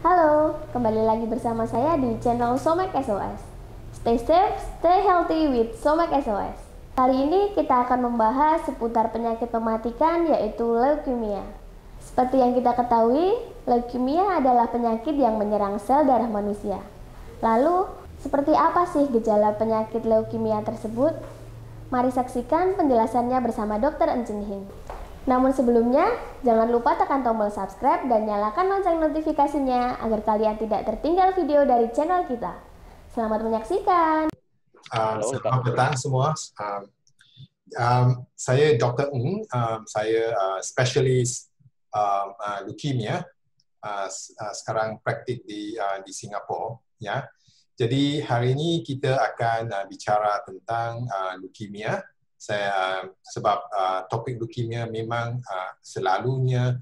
Halo, kembali lagi bersama saya di channel Somek SOS. Stay safe, stay healthy with Somek SOS. Kali ini kita akan membahas seputar penyakit mematikan yaitu leukemia. Seperti yang kita ketahui, leukemia adalah penyakit yang menyerang sel darah manusia. Lalu, seperti apa sih gejala penyakit leukemia tersebut? Mari saksikan penjelasannya bersama Dr. Encing Hing. Namun sebelumnya, jangan lupa tekan tombol subscribe dan nyalakan lonceng notifikasinya agar kalian tidak tertinggal video dari channel kita. Selamat menyaksikan. Selamat petang semua. Saya Dr. Ng, saya spesialis leukemia, sekarang praktik di Singapura. Ya. Jadi hari ini kita akan bicara tentang leukemia. Sebab topik leukemia memang selalunya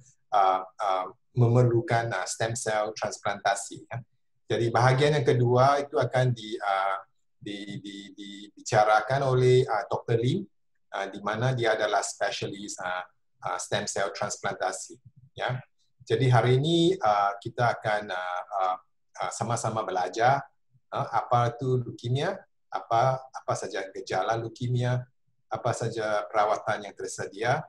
memerlukan stem cell transplantasi. Ya. Jadi bahagian yang kedua itu akan dibicarakan oleh Dr. Lim, di mana dia adalah spesialis stem cell transplantasi. Ya. Jadi hari ini kita akan sama-sama belajar apa itu leukemia, apa saja gejala leukemia, apa saja perawatan yang tersedia,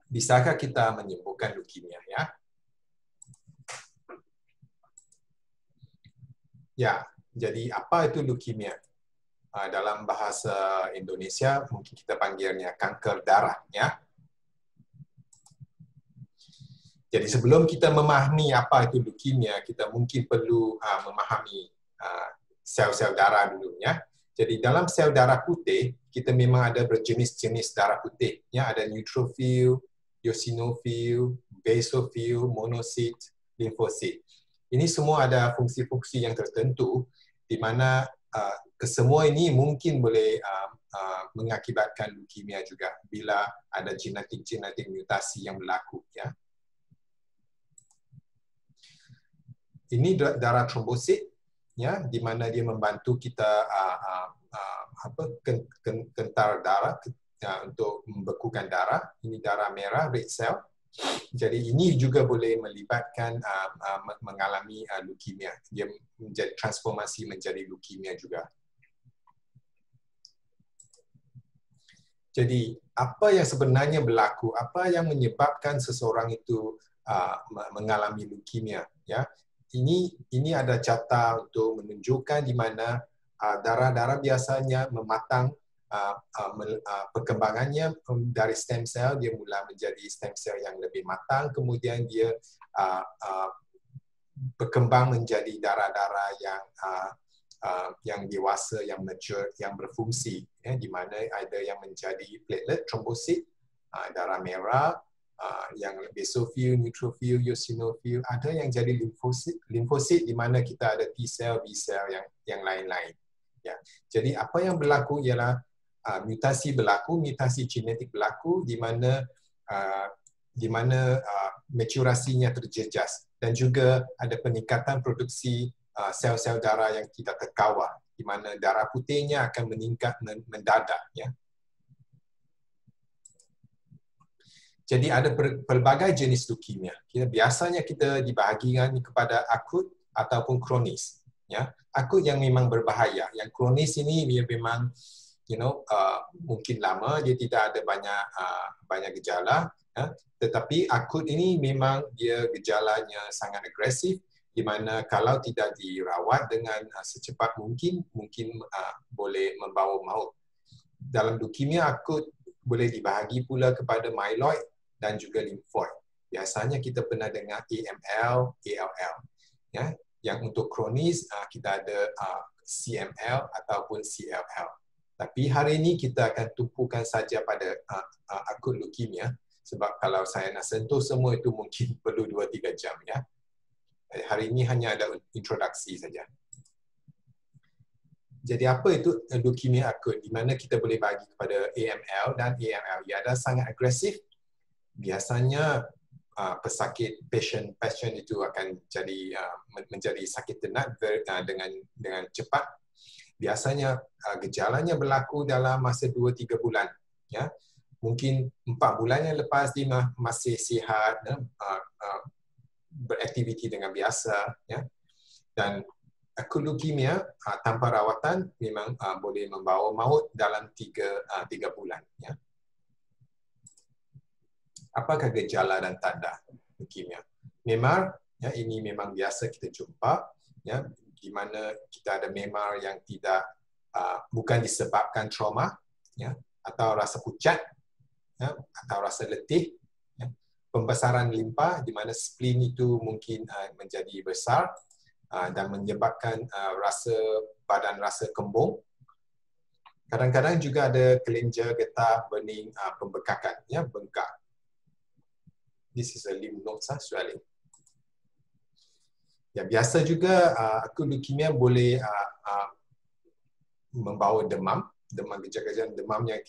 bisakah kita menyembuhkan leukemia, ya? Ya, jadi apa itu leukemia? Dalam bahasa Indonesia mungkin kita panggilnya kanker darah, ya. Jadi sebelum kita memahami apa itu leukemia, kita mungkin perlu memahami sel-sel darah dulu, ya. Jadi dalam sel darah putih, kita memang ada berjenis-jenis darah putih. Ya, ada neutrophil, eosinophil, basophil, monosit, limfosit. Ini semua ada fungsi-fungsi yang tertentu di mana kesemua ini mungkin boleh mengakibatkan leukemia juga bila ada genetik mutasi yang berlaku. Ya. Ini darah trombosit. Ya, di mana dia membantu kita kentar darah untuk membekukan darah. Ini darah merah, red cell. Jadi ini juga boleh melibatkan mengalami leukemia. Dia menjadi transformasi menjadi leukemia juga. Jadi apa yang sebenarnya berlaku? Apa yang menyebabkan seseorang itu mengalami leukemia? Ya. Ini ada carta untuk menunjukkan di mana darah-darah biasanya mematang perkembangannya dari stem cell, dia mula menjadi stem cell yang lebih matang, kemudian dia berkembang menjadi darah-darah yang dewasa, yang mature, yang berfungsi, ya, di mana ada yang menjadi platelet, trombosit, darah merah, yang basophil, neutrophil, eosinophil, ada yang jadi limfosit di mana kita ada T cell, B cell yang lain-lain. Ya. Jadi apa yang berlaku ialah mutasi genetik berlaku di mana maturasinya terjejas dan juga ada peningkatan produksi sel-sel darah yang tidak terkawal di mana darah putihnya akan meningkat mendadak, ya. Jadi ada pelbagai jenis leukemia. Biasanya kita dibahagikan kepada akut ataupun kronis. Ya, akut yang memang berbahaya. Yang kronis ini dia memang, mungkin lama, dia tidak ada banyak gejala. Ya. Tetapi akut ini memang dia gejalanya sangat agresif, di mana kalau tidak dirawat dengan secepat mungkin boleh membawa maut. Dalam leukemia akut boleh dibahagi pula kepada myeloid dan juga limfoid. Biasanya kita pernah dengar AML, ALL. Ya, yang untuk kronis kita ada CML ataupun CLL. Tapi hari ini kita akan tumpukan saja pada akut leukemia, sebab kalau saya nak sentuh semua itu mungkin perlu 2-3 jam, ya. Hari ini hanya ada introduksi saja. Jadi apa itu leukemia akut? Di mana kita boleh bagi kepada AML dan AML. Ia adalah sangat agresif. Biasanya pesakit pasien itu akan menjadi sakit tenat dengan cepat. Biasanya gejalanya berlaku dalam masa 2-3 bulan. Ya. Mungkin 4 bulan yang lepas dia masih sihat, beraktiviti dengan biasa, ya. Dan akut leukemia tanpa rawatan memang boleh membawa maut dalam 3 bulan, ya. Apakah gejala dan tanda leukemia? Memar, ya, ini memang biasa kita jumpa, ya, di mana kita ada memar yang tidak bukan disebabkan trauma, ya, atau rasa pucat, ya, atau rasa letih, ya. Pembesaran limpa di mana spleen itu mungkin menjadi besar dan menyebabkan badan rasa kembung. Kadang-kadang juga ada kelenjar getah bening pembekakan, ya, bengkak. This is a lymph node swelling. Ya, biasa juga akut leukemia boleh membawa demam gejala demam yang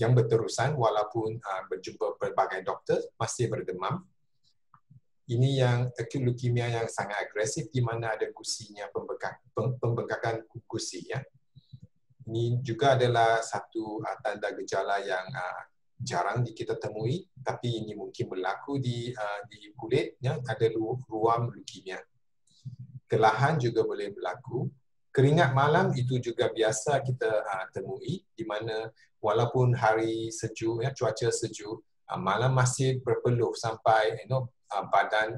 yang berterusan walaupun berjumpa pelbagai doktor masih berdemam. Ini yang akut leukemia yang sangat agresif di mana ada gusinya, pembengkakan gusi, ya. Ini juga adalah satu tanda gejala yang jarang kita temui, tapi ini mungkin berlaku di kulit, ya, ada ruam leukemia. Kelahan juga boleh berlaku. Keringat malam itu juga biasa kita temui, di mana walaupun hari sejuk, ya, cuaca sejuk, malam masih berpeluh sampai badan,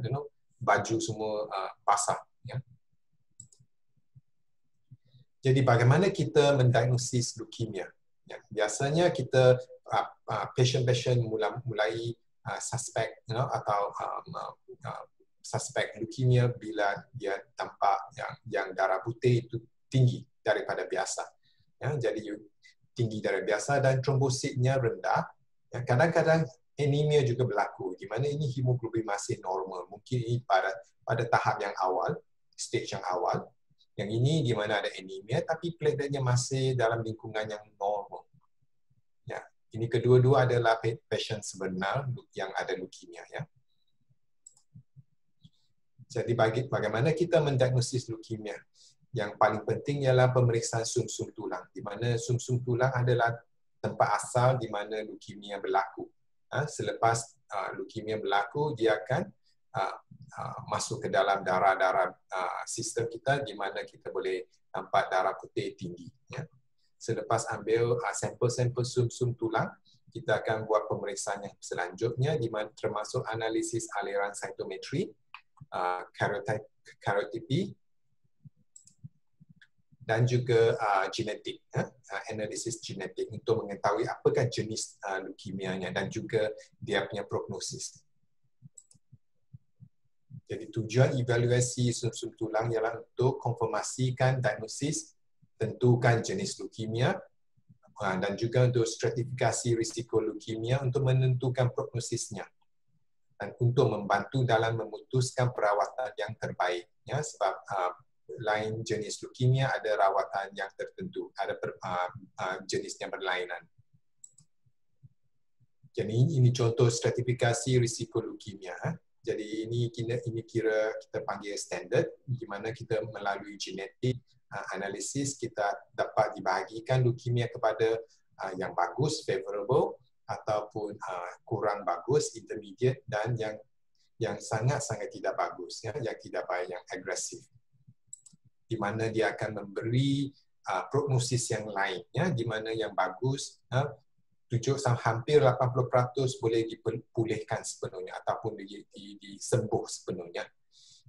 baju semua basah, ya. Jadi bagaimana kita mendiagnosis leukemia? Ya, biasanya kita pasien-pasien mulai suspek, atau suspek leukemia bila dia tampak yang darah putih itu tinggi daripada biasa, ya, jadi tinggi dari biasa dan trombositnya rendah. Ya, kadang-kadang anemia juga berlaku di mana ini hemoglobin masih normal, mungkin ini pada tahap yang awal, stage yang awal. Yang ini di mana ada anemia tapi plateletnya masih dalam lingkungan yang normal. Ya, ini kedua-dua adalah pasien sebenar yang ada leukemia, ya. Jadi bagaimana kita mendiagnosis leukemia? Yang paling penting ialah pemeriksaan sum-sum tulang, di mana sum-sum tulang adalah tempat asal di mana leukemia berlaku. Selepas leukemia berlaku, dia akan masuk ke dalam darah sistem kita, di mana kita boleh nampak darah putih tinggi, ya. Selepas ambil sampel-sampel sum-sum tulang, kita akan buat pemeriksaan yang selanjutnya, di mana termasuk analisis aliran cytometri, karyotipi, dan juga genetik, analisis genetik untuk mengetahui apakah jenis leukemianya dan juga dia punya prognosis. Jadi tujuan evaluasi sum-sum tulang ialah untuk konfirmasikan diagnosis, tentukan jenis leukemia, dan juga untuk stratifikasi risiko leukemia untuk menentukan prognosisnya dan untuk membantu dalam memutuskan perawatan yang terbaik, ya, sebab lain jenis leukemia ada rawatan yang tertentu, ada jenisnya berlainan. Jadi ini contoh stratifikasi risiko leukemia. Jadi ini kira kita panggil standard, di mana kita melalui genetik analisis kita dapat dibahagikan leukemia kepada yang bagus, favorable, ataupun kurang bagus, intermediate, dan yang sangat-sangat tidak bagus, ya, yang tidak baik, yang agresif. Di mana dia akan memberi prognosis yang lain, ya, di mana yang bagus, hampir 80% boleh dipulihkan sepenuhnya ataupun disembuh sepenuhnya.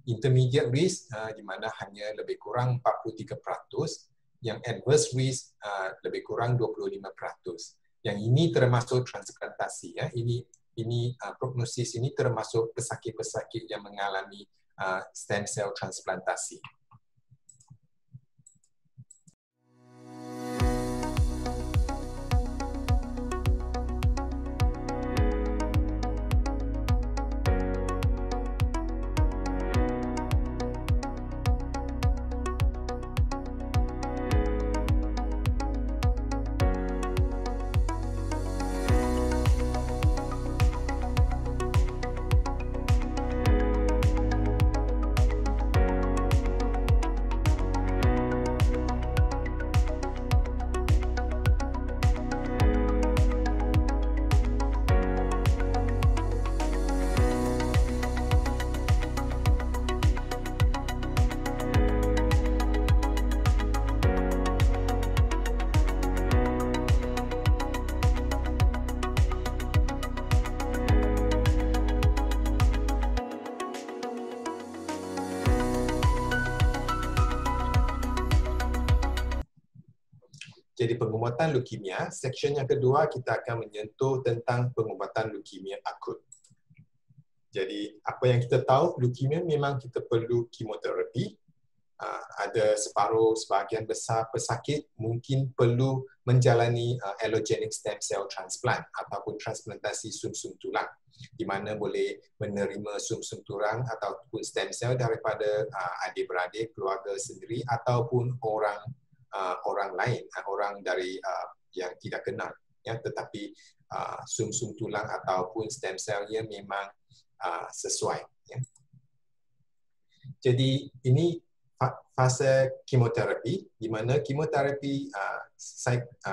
Intermediate risk di mana hanya lebih kurang 43%, yang adverse risk lebih kurang 25%. Yang ini termasuk transplantasi, ya. Ini prognosis ini termasuk pesakit-pesakit yang mengalami stem cell transplantasi. Jadi pengubatan leukemia, section yang kedua kita akan menyentuh tentang pengubatan leukemia akut. Jadi apa yang kita tahu, leukemia memang kita perlu kemoterapi. Ada sebahagian besar pesakit mungkin perlu menjalani allogeneic stem cell transplant ataupun transplantasi sum-sum tulang, di mana boleh menerima sum-sum tulang ataupun stem cell daripada adik-beradik, keluarga sendiri ataupun orang lain, orang dari yang tidak kenal, ya, tetapi sum-sum tulang ataupun stem cell-nya memang sesuai. Ya. Jadi ini fase kemoterapi, di mana kemoterapi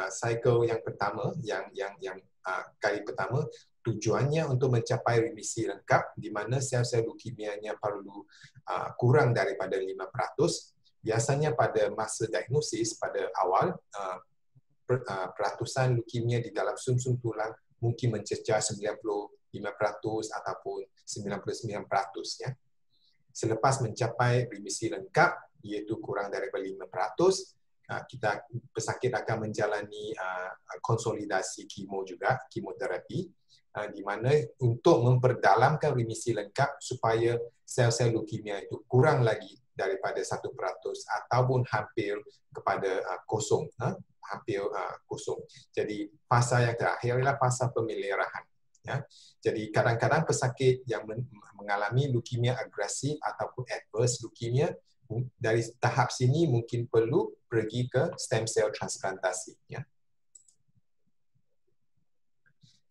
cycle yang pertama, yang kali pertama, tujuannya untuk mencapai remisi lengkap, di mana sel-sel leukemianya perlu kurang daripada 5%. Biasanya pada masa diagnosis pada awal, peratusan leukemia di dalam sum-sum tulang mungkin mencecah 95% ataupun 99%. Ya. Selepas mencapai remisi lengkap, iaitu kurang daripada 5%, pesakit akan menjalani konsolidasi kemoterapi, di mana untuk memperdalamkan remisi lengkap supaya sel-sel leukemia itu kurang lagi daripada 1% ataupun hampir kepada kosong. Kosong. Jadi fasa yang terakhir adalah fasa pemeliharaan. Ya. Jadi kadang-kadang pesakit yang mengalami leukemia agresif ataupun adverse leukemia, dari tahap sini mungkin perlu pergi ke stem cell transplantasi. Ya.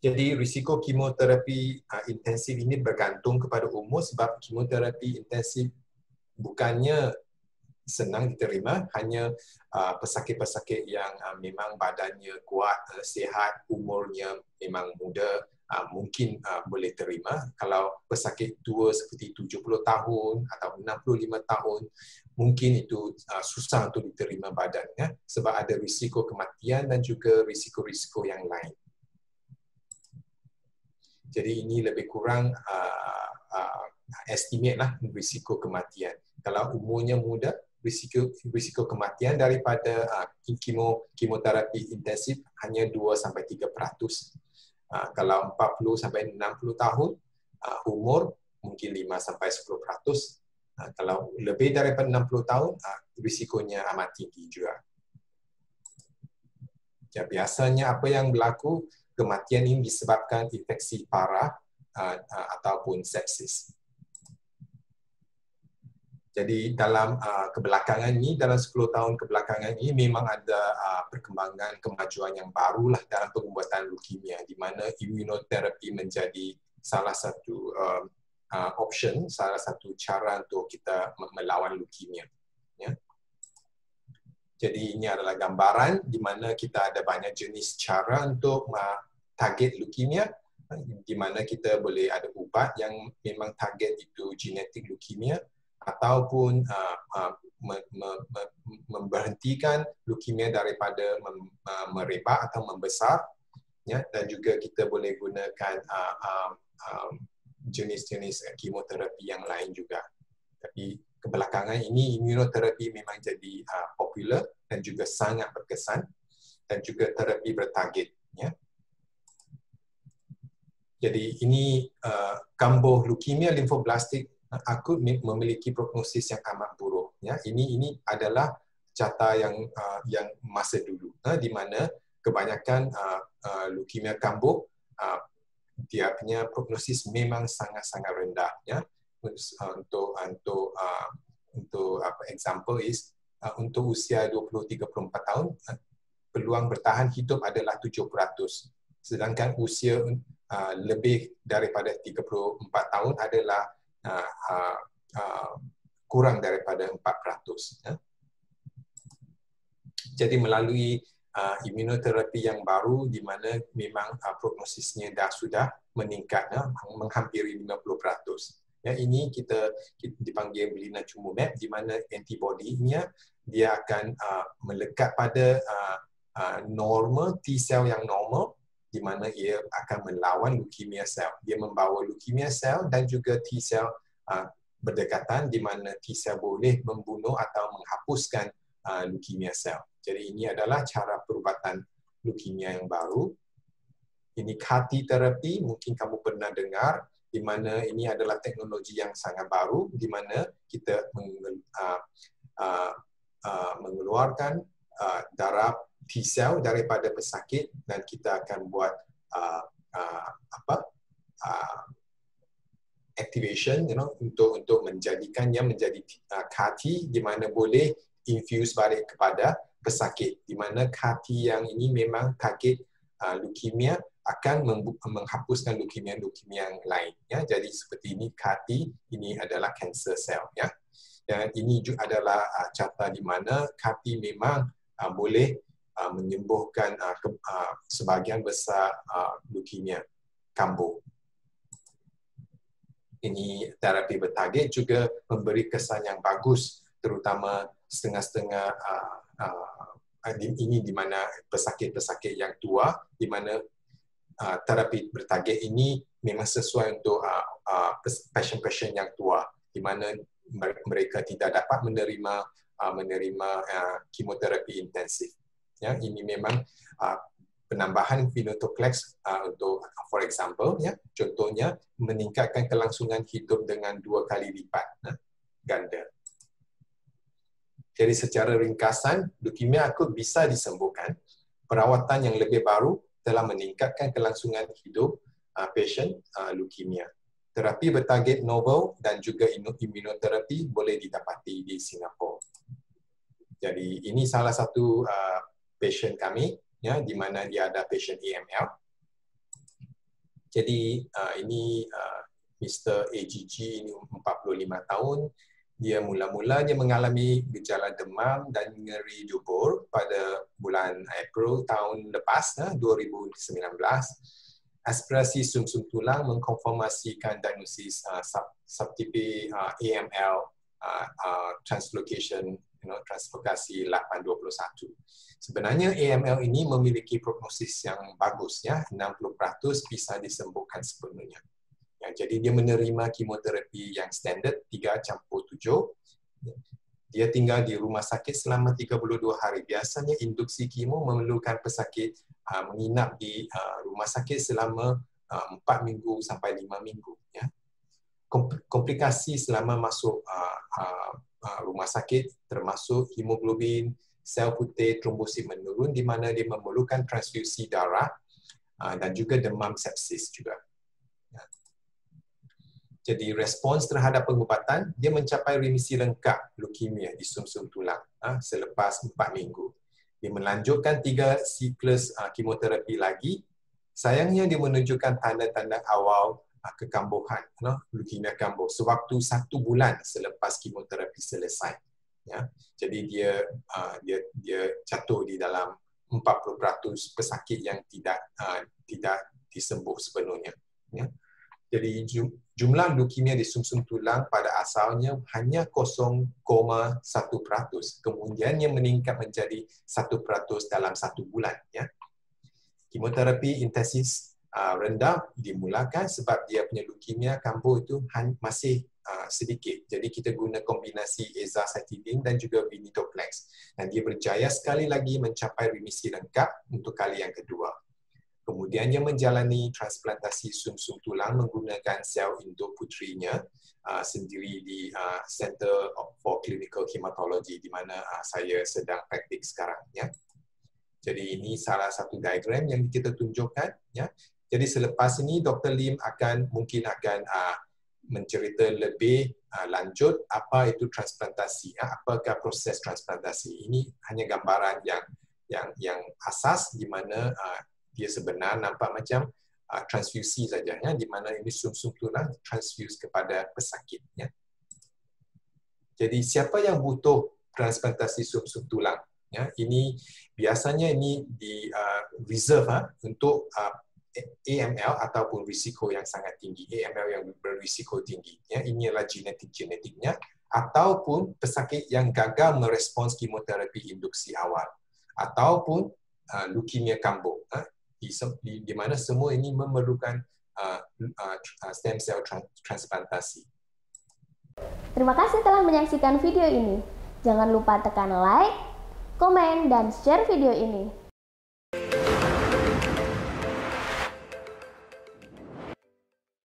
Jadi risiko kemoterapi intensif ini bergantung kepada umur, sebab kemoterapi intensif bukannya senang diterima, hanya pesakit-pesakit yang memang badannya kuat, sihat, umurnya memang muda, mungkin boleh terima. Kalau pesakit tua seperti 70 tahun atau 65 tahun, mungkin itu susah untuk diterima badannya, sebab ada risiko kematian dan juga risiko-risiko yang lain. Jadi ini lebih kurang estimate lah risiko kematian. Kalau umurnya muda, risiko kematian daripada kemoterapi intensif hanya 2-3%. Kalau 40 sampai 60 tahun umur, mungkin 5-10%. Kalau lebih daripada 60 tahun, risikonya amat tinggi juga. Ya, biasanya apa yang berlaku, kematian ini disebabkan infeksi parah ataupun sepsis. Jadi dalam kebelakangan ini, dalam 10 tahun kebelakangan ini memang ada perkembangan kemajuan yang barulah dalam pengobatan leukemia, di mana immunoterapi menjadi salah satu option, salah satu cara untuk kita melawan leukemia. Ya. Jadi ini adalah gambaran di mana kita ada banyak jenis cara untuk target leukemia, di mana kita boleh ada ubat yang memang target itu genetik leukemia, ataupun memberhentikan leukemia daripada merebak atau membesar, ya, dan juga kita boleh gunakan jenis-jenis kemoterapi yang lain juga. Tapi kebelakangan ini immunoterapi memang jadi popular dan juga sangat berkesan, dan juga terapi bertarget. Ya. Jadi ini kambuh leukemia limfoblastik akut memiliki prognosis yang amat buruk. Ya, ini adalah data yang masa dulu, di mana kebanyakan leukemia kambuh dia punya prognosis memang sangat-sangat rendah. Ya, untuk example is untuk usia 20-34 tahun peluang bertahan hidup adalah 7%, sedangkan usia lebih daripada 34 tahun adalah kurang daripada 4%. Ya. Jadi melalui immunoterapi yang baru, di mana memang prognosisnya sudah meningkat, menghampiri 50%. Ya, ini kita dipanggil blinatumomab, di mana antibody-nya dia akan melekat pada normal T-cell yang normal, di mana ia akan melawan leukemia sel. Dia membawa leukemia sel dan juga T-cell berdekatan, di mana T-cell boleh membunuh atau menghapuskan leukemia sel. Jadi ini adalah cara perubatan leukemia yang baru. Ini CAR-T terapi, mungkin kamu pernah dengar, di mana ini adalah teknologi yang sangat baru, di mana kita mengeluarkan darah T-cell daripada pesakit dan kita akan buat activation, untuk menjadikannya menjadi CAR-T, di mana boleh infuse balik kepada pesakit, di mana CAR-T yang ini memang target leukemia akan menghapuskan leukemia yang lain. Ya. Jadi seperti ini CAR-T, ini adalah cancer cell. Ya. Dan ini juga adalah carta di mana CAR-T memang boleh menyembuhkan sebahagian besar leukemia kambuh. Ini terapi bertarget juga memberi kesan yang bagus, terutama setengah-setengah ini di mana pesakit-pesakit yang tua, di mana terapi bertarget ini memang sesuai untuk pasien-pasien yang tua, di mana mereka tidak dapat menerima kemoterapi intensif. Ya, ini memang penambahan venetoclax untuk, for example, ya, contohnya meningkatkan kelangsungan hidup dengan 2 kali lipat ganda. Jadi secara ringkasan, leukemia akut bisa disembuhkan. Perawatan yang lebih baru telah meningkatkan kelangsungan hidup pasien leukemia. Terapi bertarget novel dan juga imunoterapi boleh didapati di Singapura. Jadi ini salah satu pasien kami, ya, di mana dia ada pasien AML. Jadi ini Mr. AGG, ini 45 tahun. Dia mula-mula dia mengalami gejala demam dan nyeri dubur pada bulan April tahun lepas, 2019. Aspirasi sumsum tulang mengkonfirmasikan diagnosis subtipe AML translocation, translokasi 821. Sebenarnya AML ini memiliki prognosis yang bagus, ya, 60% bisa disembuhkan sepenuhnya. Ya, jadi dia menerima kemoterapi yang standard 3+7. Dia tinggal di rumah sakit selama 32 hari. Biasanya induksi kemo memerlukan pesakit menginap di rumah sakit selama 4 minggu sampai 5 minggu. Ya. Komplikasi selama masuk rumah sakit termasuk hemoglobin, sel putih, trombosit menurun, di mana dia memerlukan transfusi darah dan juga demam sepsis juga. Jadi respons terhadap pengubatan, dia mencapai remisi lengkap leukemia di sumsum tulang selepas 4 minggu. Dia melanjutkan 3 siklus kemoterapi lagi. Sayangnya dia menunjukkan tanda-tanda awal kekambuhan, leukemia kambuh, sewaktu 1 bulan selepas kemoterapi selesai. Ya. Jadi dia jatuh di dalam 40% pesakit yang tidak disembuh sepenuhnya. Ya. Jadi jumlah leukemia di sumsum tulang pada asalnya hanya 0,1%. Kemudiannya meningkat menjadi 1% dalam 1 bulan. Ya. Kemoterapi intensif rendah dimulakan sebab dia punya leukemia kambuh itu masih sedikit. Jadi kita guna kombinasi azacitidine dan juga venetoclax. Dan dia berjaya sekali lagi mencapai remisi lengkap untuk kali yang kedua. Kemudian dia menjalani transplantasi sumsum tulang menggunakan sel induk putrinya sendiri di Center for Clinical Hematology, di mana saya sedang praktik sekarang. Ya. Jadi ini salah satu diagram yang kita tunjukkan. Ya. Jadi selepas ini Dr. Lim mungkin akan mencerita lebih lanjut apa itu transplantasi, apakah proses transplantasi. Ini hanya gambaran yang asas, di mana dia sebenarnya nampak macam transfusi saja, ya, di mana ini sumsum tulang transfuse kepada pesakit. Ya. Jadi siapa yang butuh transplantasi sumsum tulang? Ya, ini biasanya ini di reserve untuk AML ataupun risiko yang sangat tinggi, AML yang berisiko tinggi. Ya, ini adalah genetiknya, ataupun pesakit yang gagal merespons kemoterapi induksi awal, ataupun leukemia kambuh. Di mana semua ini memerlukan stem cell transplantasi. Terima kasih telah menyaksikan video ini. Jangan lupa tekan like, komen, dan share video ini.